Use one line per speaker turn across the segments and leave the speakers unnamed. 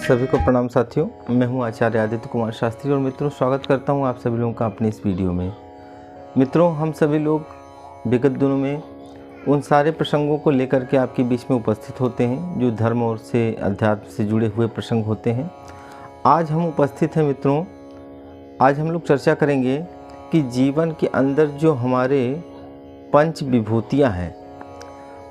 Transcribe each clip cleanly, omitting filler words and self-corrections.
सभी को प्रणाम साथियों। मैं हूं आचार्य आदित्य कुमार शास्त्री और मित्रों स्वागत करता हूं आप सभी लोगों का अपनी इस वीडियो में। मित्रों, हम सभी लोग विगत दिनों में उन सारे प्रसंगों को लेकर के आपके बीच में उपस्थित होते हैं जो धर्म और से अध्यात्म से जुड़े हुए प्रसंग होते हैं। आज हम उपस्थित हैं मित्रों, आज हम लोग चर्चा करेंगे कि जीवन के अंदर जो हमारे पंच विभूतियाँ हैं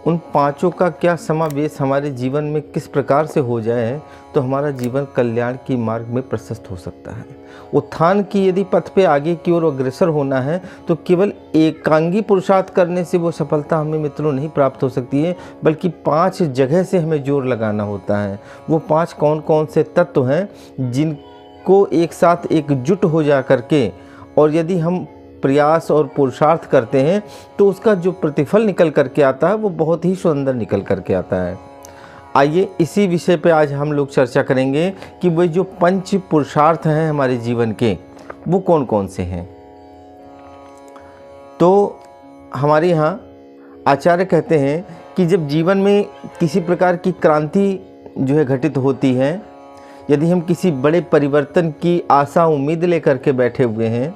उन पांचों का क्या समावेश हमारे जीवन में किस प्रकार से हो जाए तो हमारा जीवन कल्याण की मार्ग में प्रशस्त हो सकता है। उत्थान की यदि पथ पे आगे की ओर अग्रसर होना है तो केवल एकांगी पुरुषार्थ करने से वो सफलता हमें मित्रों नहीं प्राप्त हो सकती है, बल्कि 5 जगह से हमें जोर लगाना होता है। वो 5 कौन कौन से तत्व हैं जिनको एक साथ एकजुट हो जा करके और यदि हम प्रयास और पुरुषार्थ करते हैं तो उसका जो प्रतिफल निकल करके आता है वो बहुत ही सुंदर निकल करके आता है। आइए इसी विषय पे आज हम लोग चर्चा करेंगे कि वो जो पंच पुरुषार्थ हैं हमारे जीवन के वो कौन कौन से हैं। तो हमारे यहाँ आचार्य कहते हैं कि जब जीवन में किसी प्रकार की क्रांति जो है घटित होती है, यदि हम किसी बड़े परिवर्तन की आशा उम्मीद लेकर के बैठे हुए हैं,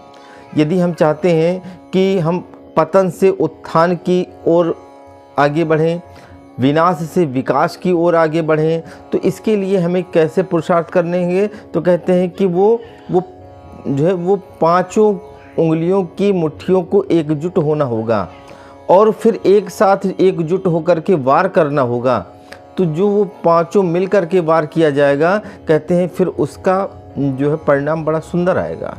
यदि हम चाहते हैं कि हम पतन से उत्थान की ओर आगे बढ़ें, विनाश से विकास की ओर आगे बढ़ें, तो इसके लिए हमें कैसे पुरुषार्थ करने हैं। तो कहते हैं कि वो जो है वो 5 उंगलियों की मुट्ठियों को एकजुट होना होगा और फिर एक साथ एकजुट होकर के वार करना होगा। तो जो वो 5 मिल कर के वार किया जाएगा, कहते हैं फिर उसका जो है परिणाम बड़ा सुंदर आएगा।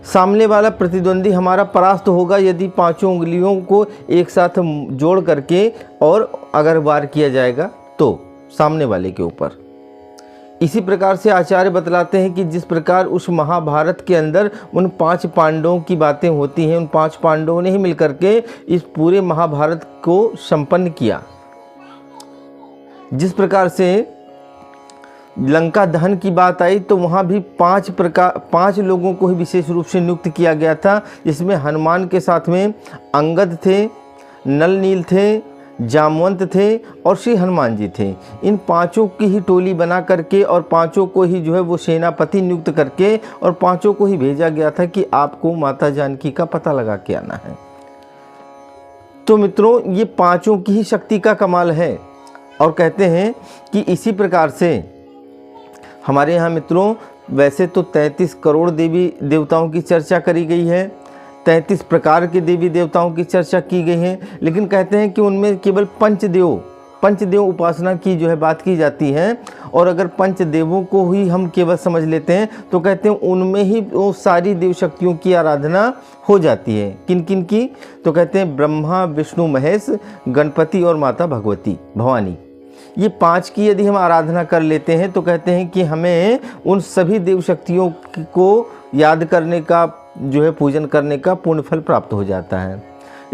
सामने वाला प्रतिद्वंदी हमारा परास्त होगा यदि 5 उंगलियों को एक साथ जोड़ करके और अगर वार किया जाएगा तो सामने वाले के ऊपर। इसी प्रकार से आचार्य बतलाते हैं कि जिस प्रकार उस महाभारत के अंदर उन 5 पांडवों की बातें होती हैं, उन 5 पांडवों ने ही मिलकर के इस पूरे महाभारत को संपन्न किया। जिस प्रकार से लंका दहन की बात आई तो वहाँ भी 5 लोगों को ही विशेष रूप से नियुक्त किया गया था, जिसमें हनुमान के साथ में अंगद थे, नल नील थे, जामवंत थे और श्री हनुमान जी थे। इन 5 की ही टोली बना करके और 5 को ही जो है वो सेनापति नियुक्त करके और 5 को ही भेजा गया था कि आपको माता जानकी का पता लगा के आना है। तो मित्रों, ये 5 की ही शक्ति का कमाल है। और कहते हैं कि इसी प्रकार से हमारे यहाँ मित्रों वैसे तो 33 करोड़ देवी देवताओं की चर्चा करी गई है, 33 प्रकार के देवी देवताओं की चर्चा की गई है, लेकिन कहते हैं कि उनमें केवल पंचदेव उपासना की जो है बात की जाती है। और अगर पंचदेवों को ही हम केवल समझ लेते हैं तो कहते हैं उनमें ही वो सारी देव शक्तियों की आराधना हो जाती है। किन किन की? तो कहते हैं ब्रह्मा, विष्णु, महेश, गणपति और माता भवानी। ये 5 की यदि हम आराधना कर लेते हैं तो कहते हैं कि हमें उन सभी देव शक्तियों को याद करने का जो है पूजन करने का पूर्ण फल प्राप्त हो जाता है।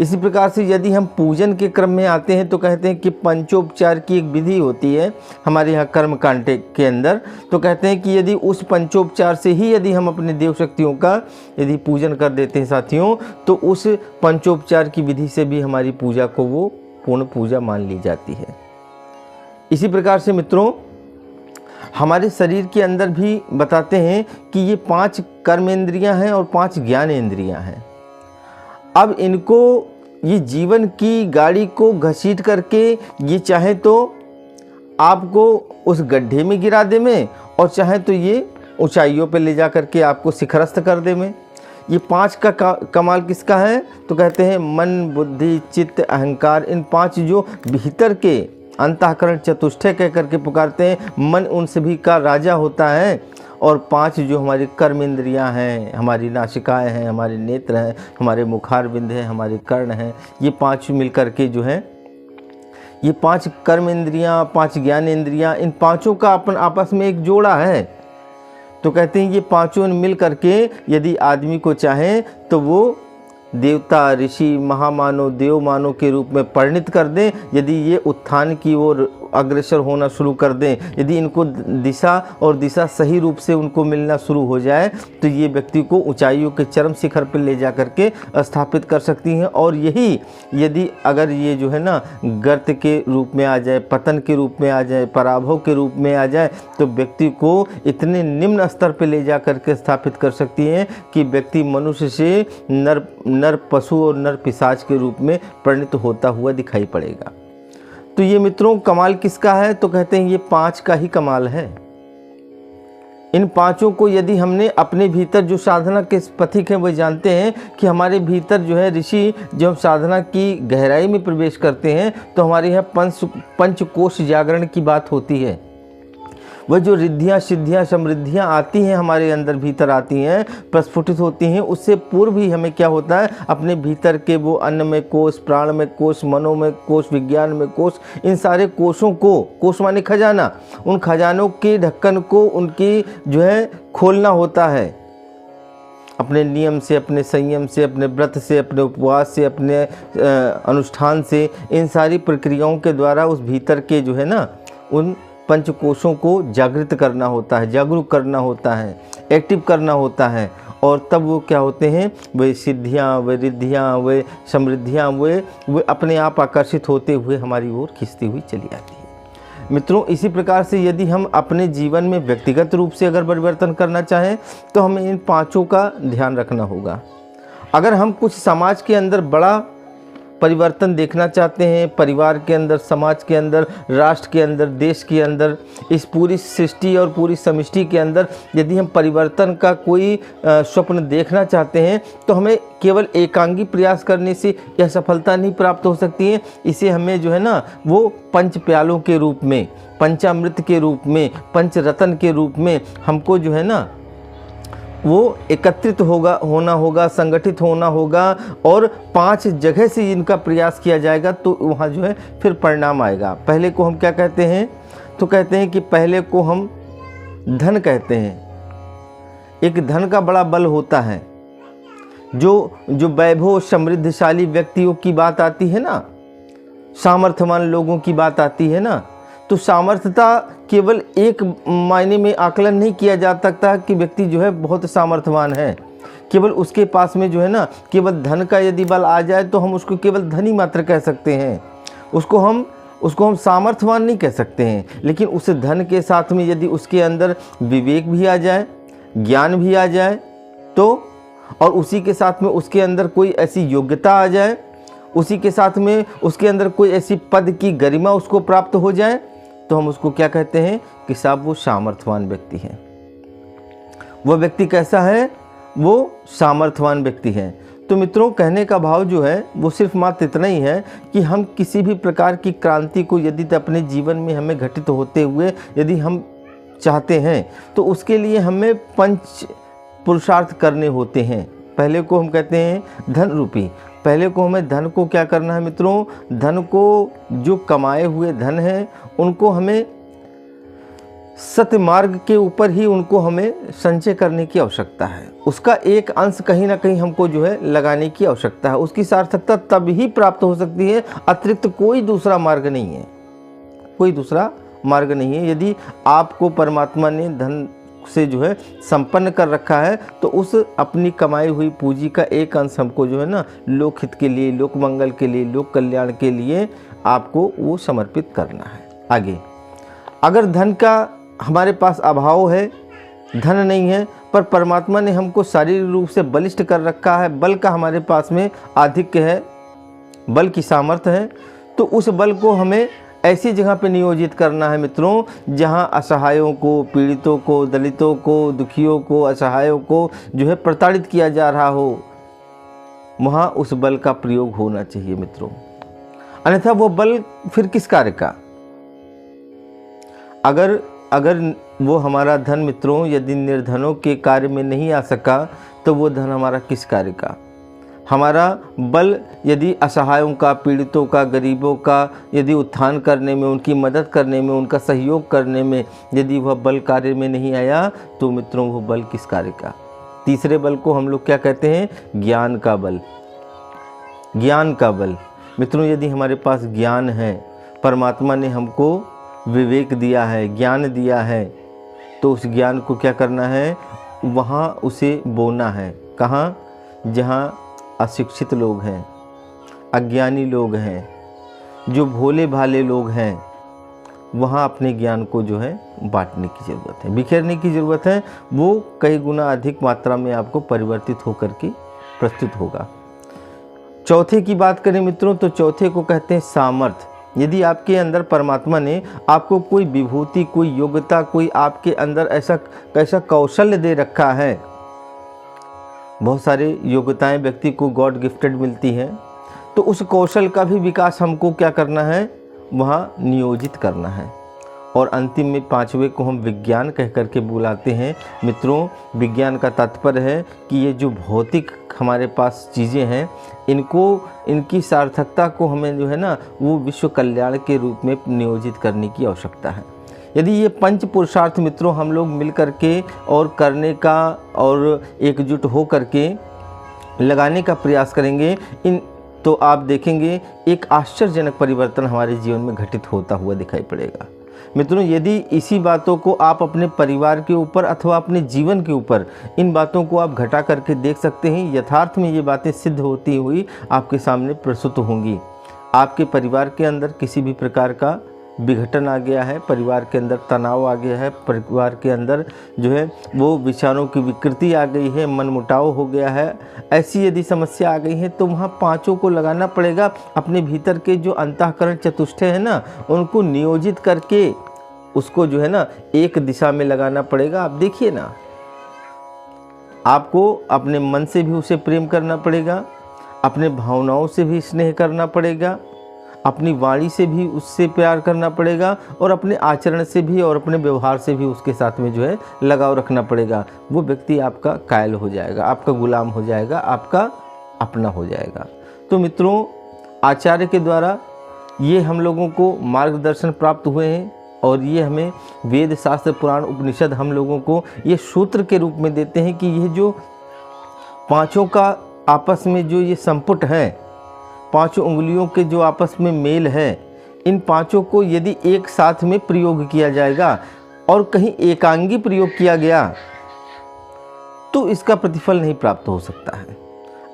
इसी प्रकार से यदि हम पूजन के क्रम में आते हैं तो कहते हैं कि पंचोपचार की एक विधि होती है हमारे यहाँ कर्मकांड के अंदर। तो कहते हैं कि यदि उस पंचोपचार से ही यदि हम अपने देव शक्तियों का यदि पूजन कर देते हैं साथियों, तो उस पंचोपचार की विधि से भी हमारी पूजा को वो पूर्ण पूजा मान ली जाती है। इसी प्रकार से मित्रों हमारे शरीर के अंदर भी बताते हैं कि ये 5 कर्मेंद्रियां हैं और 5 ज्ञानेंद्रियां हैं। अब इनको ये जीवन की गाड़ी को घसीट करके ये चाहे तो आपको उस गड्ढे में गिरा दे में और चाहे तो ये ऊंचाइयों पे ले जा करके आपको शिखरस्थ कर दे में। ये 5 का कमाल किसका है? तो कहते हैं मन, बुद्धि, चित्त, अहंकार, इन 5 जो भीतर के अंतःकरण चतुष्टय कह करके पुकारते हैं। मन उन सभी का राजा होता है और 5 जो हमारी कर्म इंद्रियाँ हैं, हमारी नासिकाएँ हैं, हमारे नेत्र हैं, हमारे मुखारबिंद हैं, हमारे कर्ण हैं, ये 5 मिल करके जो हैं ये 5 कर्म इंद्रियाँ, 5 ज्ञान इंद्रियाँ, इन 5 का अपन आपस में एक जोड़ा है। तो कहते हैं ये 5 मिल करके यदि आदमी को चाहे तो वो देवता, ऋषि, महामानव, देव मानव के रूप में परिणित कर दें। यदि ये उत्थान की ओर अग्रसर होना शुरू कर दें, यदि इनको दिशा और दिशा सही रूप से उनको मिलना शुरू हो जाए तो ये व्यक्ति को ऊंचाइयों के चरम शिखर पर ले जा करके स्थापित कर सकती हैं। और यही यदि अगर ये जो है ना गर्त के रूप में आ जाए, पतन के रूप में आ जाए, पराभव के रूप में आ जाए, तो व्यक्ति को इतने निम्न स्तर पर ले जा करके स्थापित कर सकती हैं कि व्यक्ति मनुष्य से नर पशु और नर पिशाच के रूप में परिणत होता हुआ दिखाई पड़ेगा। तो ये मित्रों कमाल किसका है? तो कहते हैं ये 5 का ही कमाल है। इन 5 को यदि हमने अपने भीतर, जो साधना के पथिक हैं वो जानते हैं कि हमारे भीतर जो है ऋषि, जब हम साधना की गहराई में प्रवेश करते हैं तो हमारे यहाँ पंचकोश जागरण की बात होती है। वह जो रिद्धियाँ सिद्धियाँ समृद्धियाँ आती हैं हमारे अंदर भीतर आती हैं, प्रस्फुटित होती हैं, उससे पूर्व ही हमें क्या होता है, अपने भीतर के वो अन्नमय कोश, प्राणमय कोश, मनोमय कोश, विज्ञान में कोश, इन सारे कोशों को, कोश माने खजाना, उन खजानों के ढक्कन को उनकी जो है खोलना होता है। अपने नियम से, अपने संयम से, अपने व्रत से, अपने उपवास से, अपने अनुष्ठान से, इन सारी प्रक्रियाओं के द्वारा उस भीतर के जो है ना उन पंचकोशों को जागृत करना होता है, जागरूक करना होता है, एक्टिव करना होता है। और तब वो क्या होते हैं, वे सिद्धियाँ, वे रिद्धियाँ, वे समृद्धियाँ, वे अपने आप आकर्षित होते हुए हमारी ओर खींचती हुई चली आती है। मित्रों, इसी प्रकार से यदि हम अपने जीवन में व्यक्तिगत रूप से अगर परिवर्तन करना चाहें तो हमें इन 5 का ध्यान रखना होगा। अगर हम कुछ समाज के अंदर बड़ा परिवर्तन देखना चाहते हैं, परिवार के अंदर, समाज के अंदर, राष्ट्र के अंदर, देश के अंदर, इस पूरी सृष्टि और पूरी समष्टि के अंदर यदि हम परिवर्तन का कोई स्वप्न देखना चाहते हैं तो हमें केवल एकांगी प्रयास करने से यह सफलता नहीं प्राप्त हो सकती है। इसे हमें जो है ना वो पंच प्यालों के रूप में, पंचामृत के रूप में, पंचरत्न के रूप में हमको जो है ना वो एकत्रित होना होगा, संगठित होना होगा, और 5 जगह से इनका प्रयास किया जाएगा तो वहाँ जो है फिर परिणाम आएगा। पहले को हम क्या कहते हैं, तो कहते हैं कि पहले को हम धन कहते हैं। एक धन का बड़ा बल होता है। जो वैभव समृद्धशाली व्यक्तियों की बात आती है ना, सामर्थ्यवान लोगों की बात आती है ना, तो सामर्थ्यता केवल एक मायने में आकलन नहीं किया जा सकता कि व्यक्ति जो है बहुत सामर्थ्यवान है। केवल उसके पास में जो है ना केवल धन का यदि बल आ जाए तो हम उसको केवल धनी मात्र कह सकते हैं, उसको हम सामर्थ्यवान नहीं कह सकते हैं। लेकिन उस धन के साथ में यदि उसके अंदर विवेक भी आ जाए, ज्ञान भी आ जाए तो, और उसी के साथ में उसके अंदर कोई ऐसी योग्यता आ जाए, उसी के साथ में उसके अंदर कोई ऐसी पद की गरिमा उसको प्राप्त हो जाए, तो हम उसको क्या कहते हैं कि साहब वो सामर्थ्यवान व्यक्ति है। वो व्यक्ति कैसा है, वो सामर्थ्यवान व्यक्ति है। तो मित्रों, कहने का भाव जो है वो सिर्फ मात्र इतना ही है कि हम किसी भी प्रकार की क्रांति को यदि अपने जीवन में हमें घटित होते हुए यदि हम चाहते हैं तो उसके लिए हमें 5 पुरुषार्थ करने होते हैं। पहले को हम कहते हैं धन रूपी। पहले को हमें धन को क्या करना है मित्रों, धन को, जो कमाए हुए धन है उनको हमें सत्य मार्ग के ऊपर ही उनको हमें संचय करने की आवश्यकता है। उसका एक अंश कहीं ना कहीं हमको जो है लगाने की आवश्यकता है। उसकी सार्थकता तब ही प्राप्त हो सकती है, अतिरिक्त कोई दूसरा मार्ग नहीं है, कोई दूसरा मार्ग नहीं है। यदि आपको परमात्मा ने धन से जो है संपन्न कर रखा है तो उस अपनी कमाई हुई पूंजी का एक अंश हमको जो है ना लोक हित के लिए, लोक मंगल के लिए, लोक कल्याण के लिए आपको वो समर्पित करना है। आगे, अगर धन का हमारे पास अभाव है, धन नहीं है, पर परमात्मा ने हमको शारीरिक रूप से बलिष्ठ कर रखा है, बल का हमारे पास में आधिक्य है, बल की सामर्थ्य है, तो उस बल को हमें ऐसी जगह पे नियोजित करना है मित्रों जहाँ असहायों को, पीड़ितों को, दलितों को, दुखियों को, असहायों को जो है प्रताड़ित किया जा रहा हो, वहाँ उस बल का प्रयोग होना चाहिए मित्रों। अन्यथा वो बल फिर किस कार्य का? अगर वो हमारा धन मित्रों यदि निर्धनों के कार्य में नहीं आ सका तो वो धन हमारा किस कार्य का? हमारा बल यदि असहायों का, पीड़ितों का, गरीबों का यदि उत्थान करने में, उनकी मदद करने में, उनका सहयोग करने में यदि वह बल कार्य में नहीं आया तो मित्रों वो बल किस कार्य का? तीसरे बल को हम लोग क्या कहते हैं? ज्ञान का बल। ज्ञान का बल मित्रों, यदि हमारे पास ज्ञान है, परमात्मा ने हमको विवेक दिया है, ज्ञान दिया है, तो उस ज्ञान को क्या करना है, वहाँ उसे बोना है। कहाँ? जहाँ अशिक्षित लोग हैं, अज्ञानी लोग हैं, जो भोले भाले लोग हैं, वहाँ अपने ज्ञान को जो है बांटने की ज़रूरत है, बिखेरने की ज़रूरत है। वो कई गुना अधिक मात्रा में आपको परिवर्तित होकर के प्रस्तुत होगा। चौथे की बात करें मित्रों, तो चौथे को कहते हैं सामर्थ्य। यदि आपके अंदर परमात्मा ने आपको कोई विभूति, कोई योग्यता, कोई आपके अंदर ऐसा कौशल्य दे रखा है, बहुत सारे योग्यताएं व्यक्ति को गॉड गिफ्टेड मिलती हैं, तो उस कौशल का भी विकास हमको क्या करना है, वहाँ नियोजित करना है। और अंतिम में पांचवें को हम विज्ञान कह करके बुलाते हैं। मित्रों, विज्ञान का तात्पर्य है कि ये जो भौतिक हमारे पास चीज़ें हैं, इनकी सार्थकता को हमें जो है ना, वो विश्व कल्याण के रूप में नियोजित करने की आवश्यकता है। यदि ये पंच पुरुषार्थ मित्रों हम लोग मिल करके और करने का और एकजुट हो करके लगाने का प्रयास करेंगे, तो आप देखेंगे एक आश्चर्यजनक परिवर्तन हमारे जीवन में घटित होता हुआ दिखाई पड़ेगा। मित्रों, यदि इसी बातों को आप अपने परिवार के ऊपर अथवा अपने जीवन के ऊपर, इन बातों को आप घटा करके देख सकते हैं, यथार्थ में ये बातें सिद्ध होती हुई आपके सामने प्रस्तुत होंगी। आपके परिवार के अंदर किसी भी प्रकार का विघटन आ गया है, परिवार के अंदर तनाव आ गया है, परिवार के अंदर जो है वो विचारों की विकृति आ गई है, मनमुटाव हो गया है, ऐसी यदि समस्या आ गई है, तो वहाँ पांचों को लगाना पड़ेगा। अपने भीतर के जो अंतःकरण चतुष्टय है ना, उनको नियोजित करके उसको जो है ना एक दिशा में लगाना पड़ेगा। आप देखिए ना, आपको अपने मन से भी उसे प्रेम करना पड़ेगा, अपने भावनाओं से भी स्नेह करना पड़ेगा, अपनी वाणी से भी उससे प्यार करना पड़ेगा, और अपने आचरण से भी और अपने व्यवहार से भी उसके साथ में जो है लगाव रखना पड़ेगा। वो व्यक्ति आपका कायल हो जाएगा, आपका गुलाम हो जाएगा, आपका अपना हो जाएगा। तो मित्रों, आचार्य के द्वारा ये हम लोगों को मार्गदर्शन प्राप्त हुए हैं, और ये हमें वेद, शास्त्र, पुराण, उपनिषद हम लोगों को ये सूत्र के रूप में देते हैं कि ये जो पांचों का आपस में जो ये संपुट है, पांचों उंगलियों के जो आपस में मेल है, इन पांचों को यदि एक साथ में प्रयोग किया जाएगा और कहीं एकांगी प्रयोग किया गया, तो इसका प्रतिफल नहीं प्राप्त हो सकता है।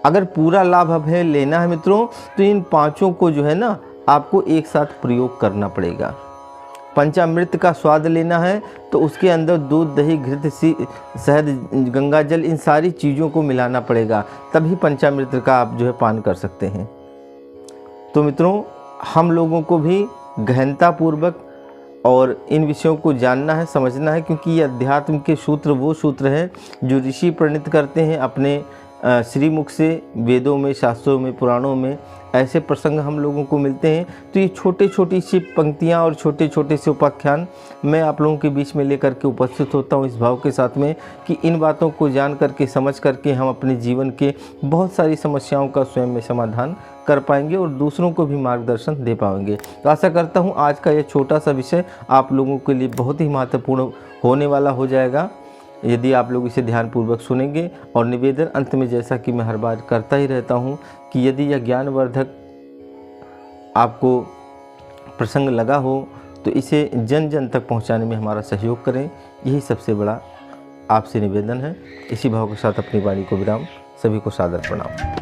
अगर पूरा लाभ हमें लेना है मित्रों, तो इन पांचों को जो है ना आपको एक साथ प्रयोग करना पड़ेगा। पंचामृत का स्वाद लेना है, तो उसके अंदर दूध, दही, घृत, शहद, गंगा जल, इन सारी चीज़ों को मिलाना पड़ेगा, तभी पंचामृत का आप जो है पान कर सकते हैं। तो मित्रों, हम लोगों को भी गहनतापूर्वक और इन विषयों को जानना है, समझना है, क्योंकि ये अध्यात्म के सूत्र वो सूत्र हैं जो ऋषि प्रणीत करते हैं अपने श्रीमुख से। वेदों में, शास्त्रों में, पुराणों में ऐसे प्रसंग हम लोगों को मिलते हैं। तो ये छोटी छोटी सी पंक्तियाँ और छोटे छोटे से उपाख्यान मैं आप लोगों के बीच में लेकर के उपस्थित होता हूँ, इस भाव के साथ में कि इन बातों को जान करके, समझ करके हम अपने जीवन के बहुत सारी समस्याओं का स्वयं में समाधान कर पाएंगे और दूसरों को भी मार्गदर्शन दे पाएंगे। तो आशा करता हूँ आज का यह छोटा सा विषय आप लोगों के लिए बहुत ही महत्वपूर्ण होने वाला हो जाएगा, यदि आप लोग इसे ध्यानपूर्वक सुनेंगे। और निवेदन अंत में, जैसा कि मैं हर बार करता ही रहता हूँ, कि यदि यह ज्ञानवर्धक आपको प्रसंग लगा हो, तो इसे जन जन तक पहुँचाने में हमारा सहयोग करें, यही सबसे बड़ा आपसे निवेदन है। इसी भाव के साथ अपनी वाणी को विराम। सभी को सादर प्रणाम।